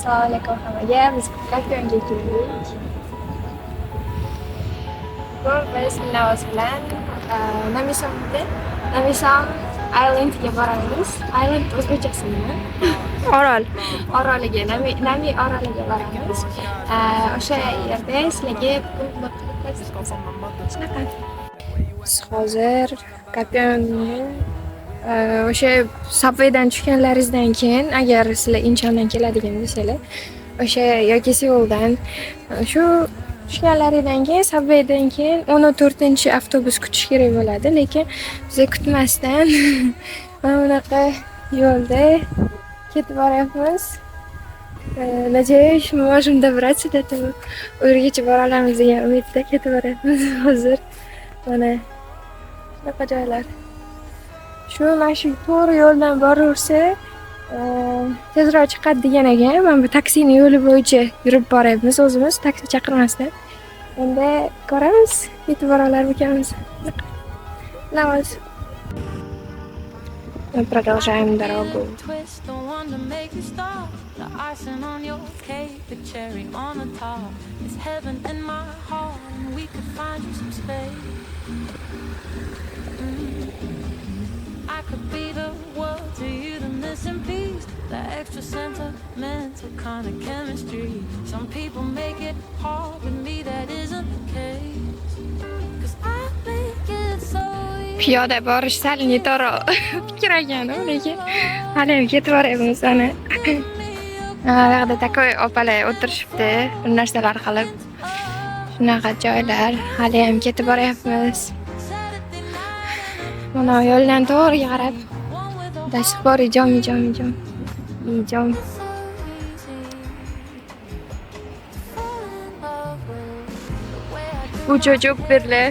Assalomu alaykum hammaga. Biz Katyonga keldik. Biz Navoz bilan Namisom Islandga boramiz. Island o'zbekchasi nima? Orol. Oroliga, Nami oroliga boramiz. O'sha yerda sizlarga shunaqa. Siz hozir Katyonga o'sha subwaydan tushganlaringizdan keyin agar sizlar Inchondan keladigan bo'lsanglar, o'sha yoki Seuldan shu tushganlaringizdan keyin subwaydan keyin 14-avtobus kutish kerak bo'ladi, lekin biz kutmasdan mana bunaqa yo'lda ketib boryapmiz. Надеюсь, мы можем добраться до этого. O'rgacha bora olamiz degan umidda ketib boryapmiz hozir. Mana shunaqa joylar. Shu mana shu to'g'ri yo'ldan boraversa, tezroq chiqadi degan ekan. Mana bu taksini yo'li bo'yicha yurib boryapmiz o'zimiz, taksi chaqirmasdan. Endi ko'ramiz, yetib bora olarmikanmiz. Navoz. Мы продолжаем дорогу. I could be the world to you, the missing piece, the extra sentimental kind of chemistry. Some people make it hard, with me that isn't the case. 'Cause I make it so Piyoda borish sal neto'g'ri fikr ekan-ku, lekin hali ham ketib boryapmiz ana. Bu yerda takoy opalar o'tirishibdi, bir narsalar qilib. Shunaqa joylar, hali ham ketib boryapmiz. Mana yo'ldan to'g'riga qarab, dashq bor, ijom. Bu çocuk birle.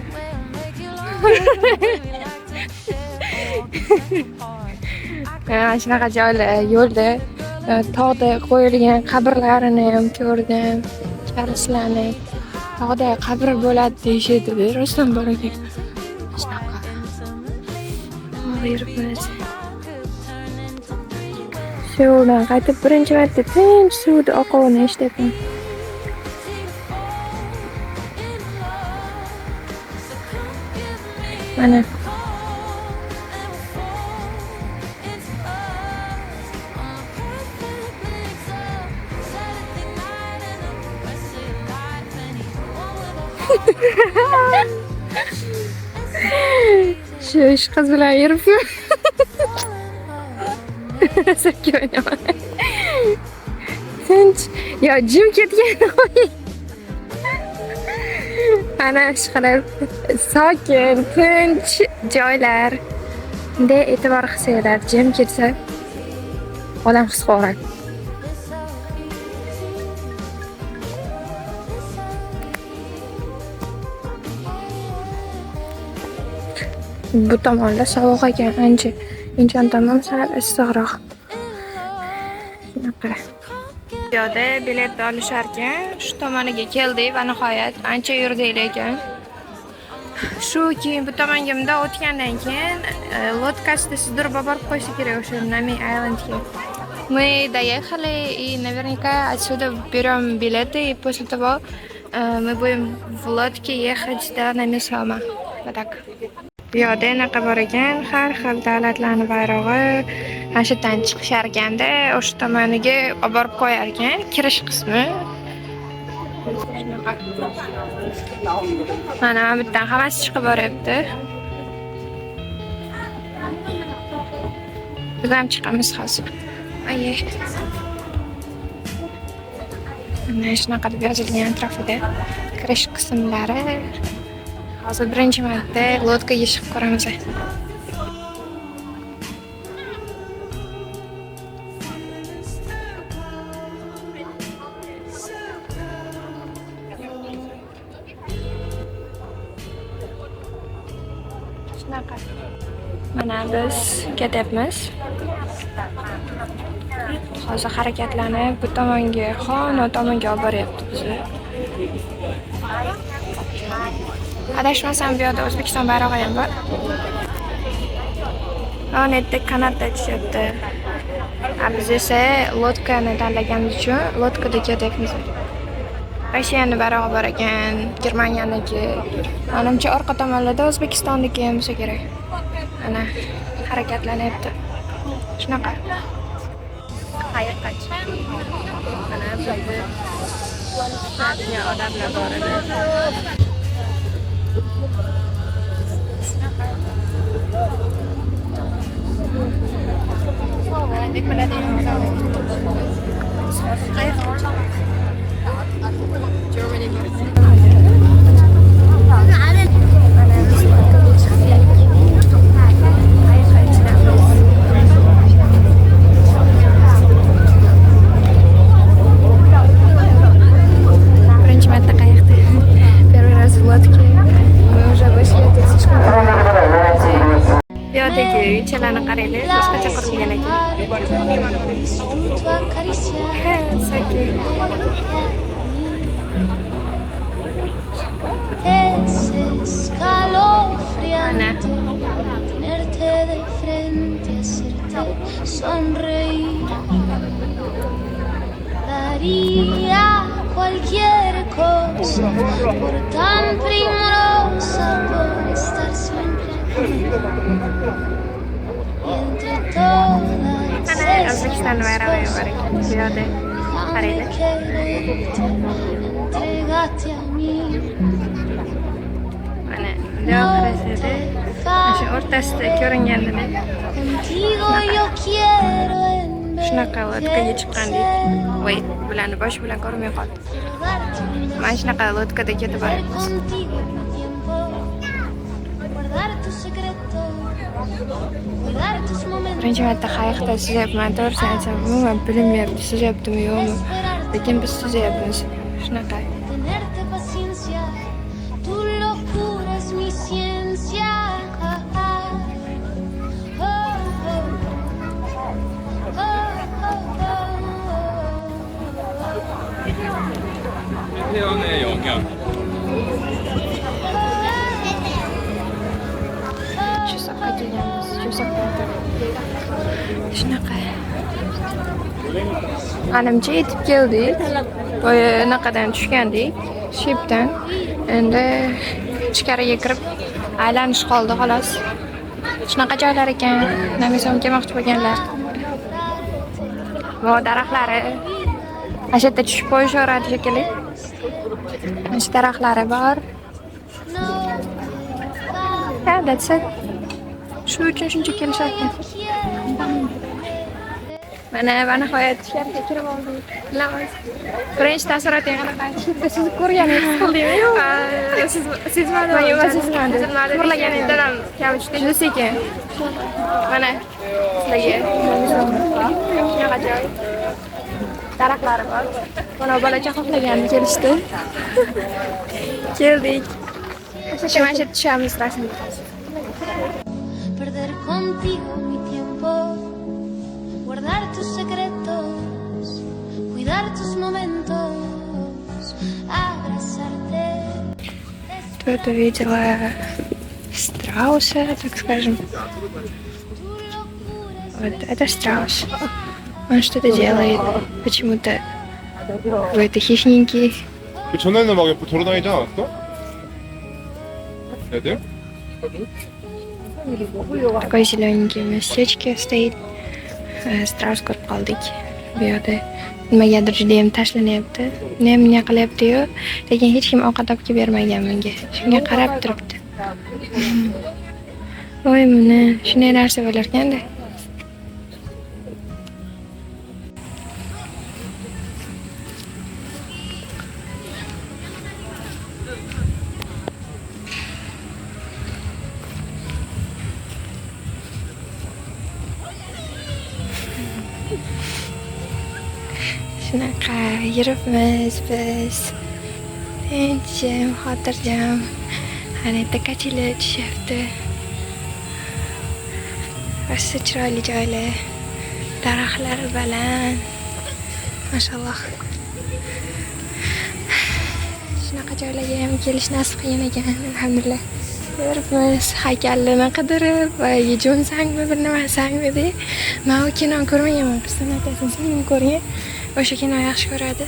Shunaqa joylar yo'lda tog'da qo'yilgan qabrlarini ham ko'rdim. Karislarni tog'da qabr bo'ladi deyishadi, rostdan bor ekan. Shunaqa. Yuribmiz. Seuldan qaytib birinchi marta tinch suvda oquvini eshityapman. Mana şu ish qiz bilan yuribman. Sakki o'ynaman. Tinch, yo jim ketgan. Ana ishqilib sokin, tinch joylar. Bunday e'tibor qilsanglar, jim ketsa odam his qiladi. Bu tomonda sovuq ekan, ancha. Inchon tomon sal issiqroq. Shunaqa. Piyoda bilet olishar ekan, shu tomoniga keldik va nihoyat ancha yurdik lekin. Shu keyin bu tomonga bunday o'tgandan keyin лодкасida sudrab borib qo'yish kerak o'sha Nami Islandga. Мы доехали и наверняка отсюда берем билеты, и после того мы будем в лодке ехать до Намисома. Вот так. Piyoda anaqa bor ekan, har xil davlatlarning bayrog'i ashitdan chiqishar ekanda, o'sha tomoniga olib borib qo'yar ekan, kirish qismi. Mana bu yerdan hammasi chiqib boryapti. Biz ham chiqamiz hozir. Aye. Mana shunaqa deb yozilgan atrofida kirish qismlari. Hozir birinchi marta lodkaga chiqib ko'ramiz. Shunaqa. Mana biz ketyapmiz. Hozir harakatlanib bu tomonga, Xono tomonga olib boryapti bizni. Adashmasam bu yerda O'zbekiston bayrog'i ham bor. Netda kanatda tushyapti. Biz esa lotkani tanlaganimiz uchun lotkada ketyapmiz. Rossiyani barobar ekan, Germaniyaniki. Menimcha orqa tomonlarda O'zbekistonniki ham bo'lsa kerak. Ana harakatlanyapti. Shunaqa. Qayoqqacha? Mana bu yerda odamlar bor edi. Birinchi marta qayiqda. Первый раз в лодке. Мы уже вышли, тут слишком Yodagi uychalarni qaranglar, boshqacha qurilgan ekan. Mana. Daría cualquier cosa por tan primorosa, por estar siempre aquí. Y entre todas Mana O'zbekistonning bayrog'i bor ekan. Bu yerda qaranglar. quererte, entregate a mí. Mana bunday qarasada, o'sha o'rtasida ko'ringandini Contigo yo quiero shunaqa lodkaga chiqqandik. Voy, bularni bosh bilan ko'rmay qoldim. Mana shunaqa lodkada ketib boryapmiz. contigo mi tiempo, guardar tus secretos, cuidar tus momentos. Birinchi marta qayiqda suzyapman, to'g'risini aytsam, umuman bilmayapti suzyaptimi yo'qmi. Lekin biz suzyapmiz. Shunaqa. Tenerte paciencia, tu locura es mi ciencia. Oh, oh, oh, 태연의 영향. Shu soqqa kelganmiz, shu soqqa. Shunaqa. Menimcha yetib keldik. Boya anaqadan tushgandik, shipdan. Endi ichkariga kirib aylanish qoldi xolos. Shunaqa joylar ekan, Namisom kelmoqchi bo'lganlar. Bu daraxtlari. Ana shu yerda tushib qo'yishaveradi shekilli. Mana shu daraxtlari bor. Ha, that's it. Shu uchun shuncha kelishyapti. Mana nihoyat ichkariga kirib oldik. Bilamiz. Birinchi taassuroting qanaqa? Siz ko'rganingiz qildingmi? Siz sezmadingiz. Ko'rlaganingizdan ham kabi tushdi. Juda sekin. Mana sizlarga shunaqa joy. Daraxtlari bor. Mana bolacha xohlagani kelishdi. Keldik. Mana shu tushamiz rasmga. Perder contigo mi tiempo, guardar tus secretos, cuidar tus momentos, abrazarte. Тут увидела страуса, так скажем. Вот это страус. Он что-то делает. Почему-то какой-то хищненький. 그 전에는 막 옆에 돌아다니지 않았어? 애들? Такой зелененький в местечке стоит. Страус ko'rib qoldik. Bu yerda nimagadir juda ham tashlanyapti. Nima qilyapti-yu, lekin hech kim ovqat olib kelib bermagan menga. Shunga qarab turibdi. Voy, mana shunday narsa bo'lar ekanda. Shunaqa yuribmiz biz. Tinchim, xotirjam. Ana yerda kachilar tushyapti. Rosa chiroyli joylar. Daraxtlar baland. Mashalloh. Shunaqa joylarga ham kelish nasib qilgan ekan, alhamdulillah. Yuribmiz haykalini qidirib, boyagi Jonsangmi bir nima sangmi deb. Men u kinoni ko'rmaganman, qizdan aytasan, singlim ko'rgan. O'sha kino yaxshi ko'radi.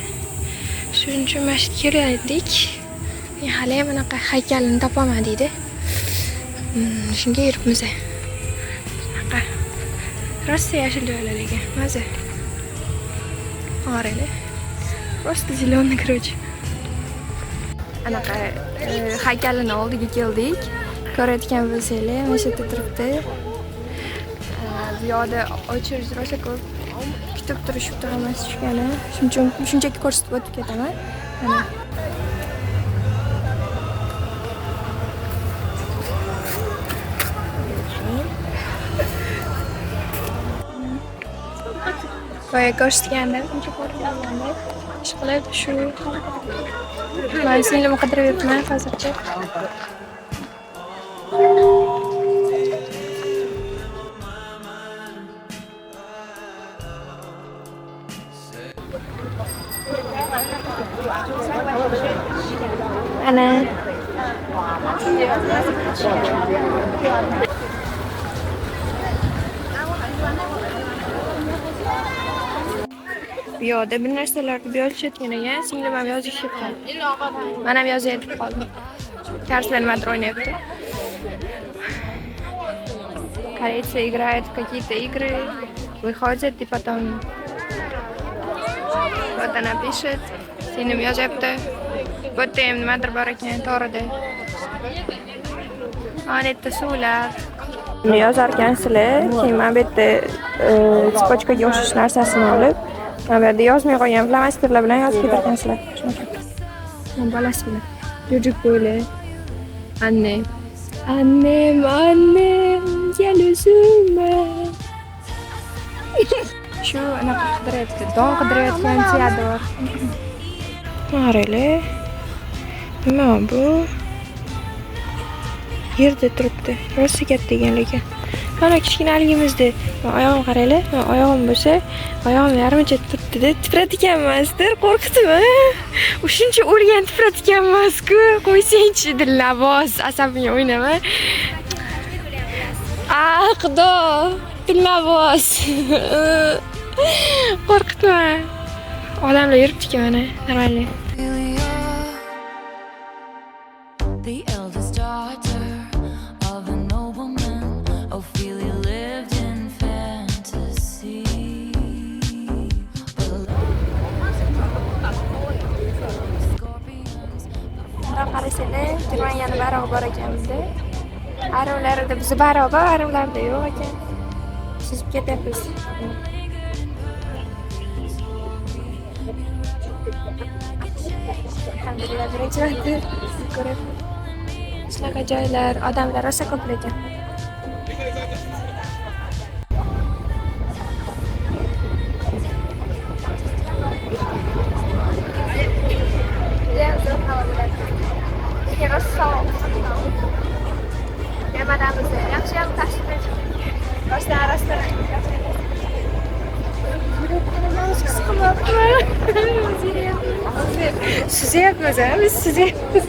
Shuning uchun mana shu yerga keldik. Men hali ham bunaqa haykalini topolmadik-da. Shunga yuribmiz. Bunaqa rosa yashil joylar ekan, maza. Qaranglar. Просто зелёный, короче. Anaqa haykalini oldiga keldik. Ko'rayotgan bo'lsanglar, mana shu yerda turibdi. Bu yoqda ochirish rosa ko'p. Kutib turishibdi hammasi tushgani. Shuning uchun shunchaki ko'rsatib o'tib ketaman. Mana. Boya ko'rsatgandim, shuncha ko'rgandim. Ishqilib shu. Men singlimni qidirib yuribman hozircha. Ana. Bu yoqda bir narsalarni yozishayotgan ekan, singlim ham yozishyapti. Men ham yozay deb qoldim. Karslar nimadir o'ynayapti. Корейцы играют в какие-то игры, выходят и потом вот она пишет, singlim yozyapti. Bu yerda ham nimadir bor ekan, to'g'rida. Ana yerda suvlar. Buni yozar ekansizlar, keyin men bu yerda tspochkaga o'xshash narsasini olib mana bu yerda yozmay qo'ygan flomasterlar bilan yozib ketarkansizlar. Shunaqa. Men bolasi bilan. Çocuk böyle. Annem. Annem, annem, gel üzülme. Şu anaqa qidirayotgan, don qidirayotgan Teodor. Qaranglar. Nima bu? Yerda turibdi. Rosa katta ekan lekin. Mana kichkinaligimizda oyog'im qaranglar, oyog'im bo'lsa, oyog'im yarmicha turibdi-da, tipratigan emasdir, qo'rqitdim. O'shuncha o'lgan tipratigan emas-ku. Qo'ysangchi Dilnavoz, asabimga o'ynama. Xudo, Dilnavoz. Qo'rqitma. Odamlar yuribdi-ku mana, normalniy. The eldest daughter of a nobleman, Ophelia lived in fantasy. Bunda qarasanglar, Germaniyani barog'i bor ekanmiz-da. Aravlarida biz barobar, aravlarda yo'q ekan. Suzib ketyapmiz. Alhamdulillah, birinchi marta ko'rib. Shunaqa joylar, odamlar rosa ko'p ekan. Lekin rosa sovuq. Yamanamiz yaxshi ham tashib rostdan Süzeyapmiz, biz süzeyapmiz.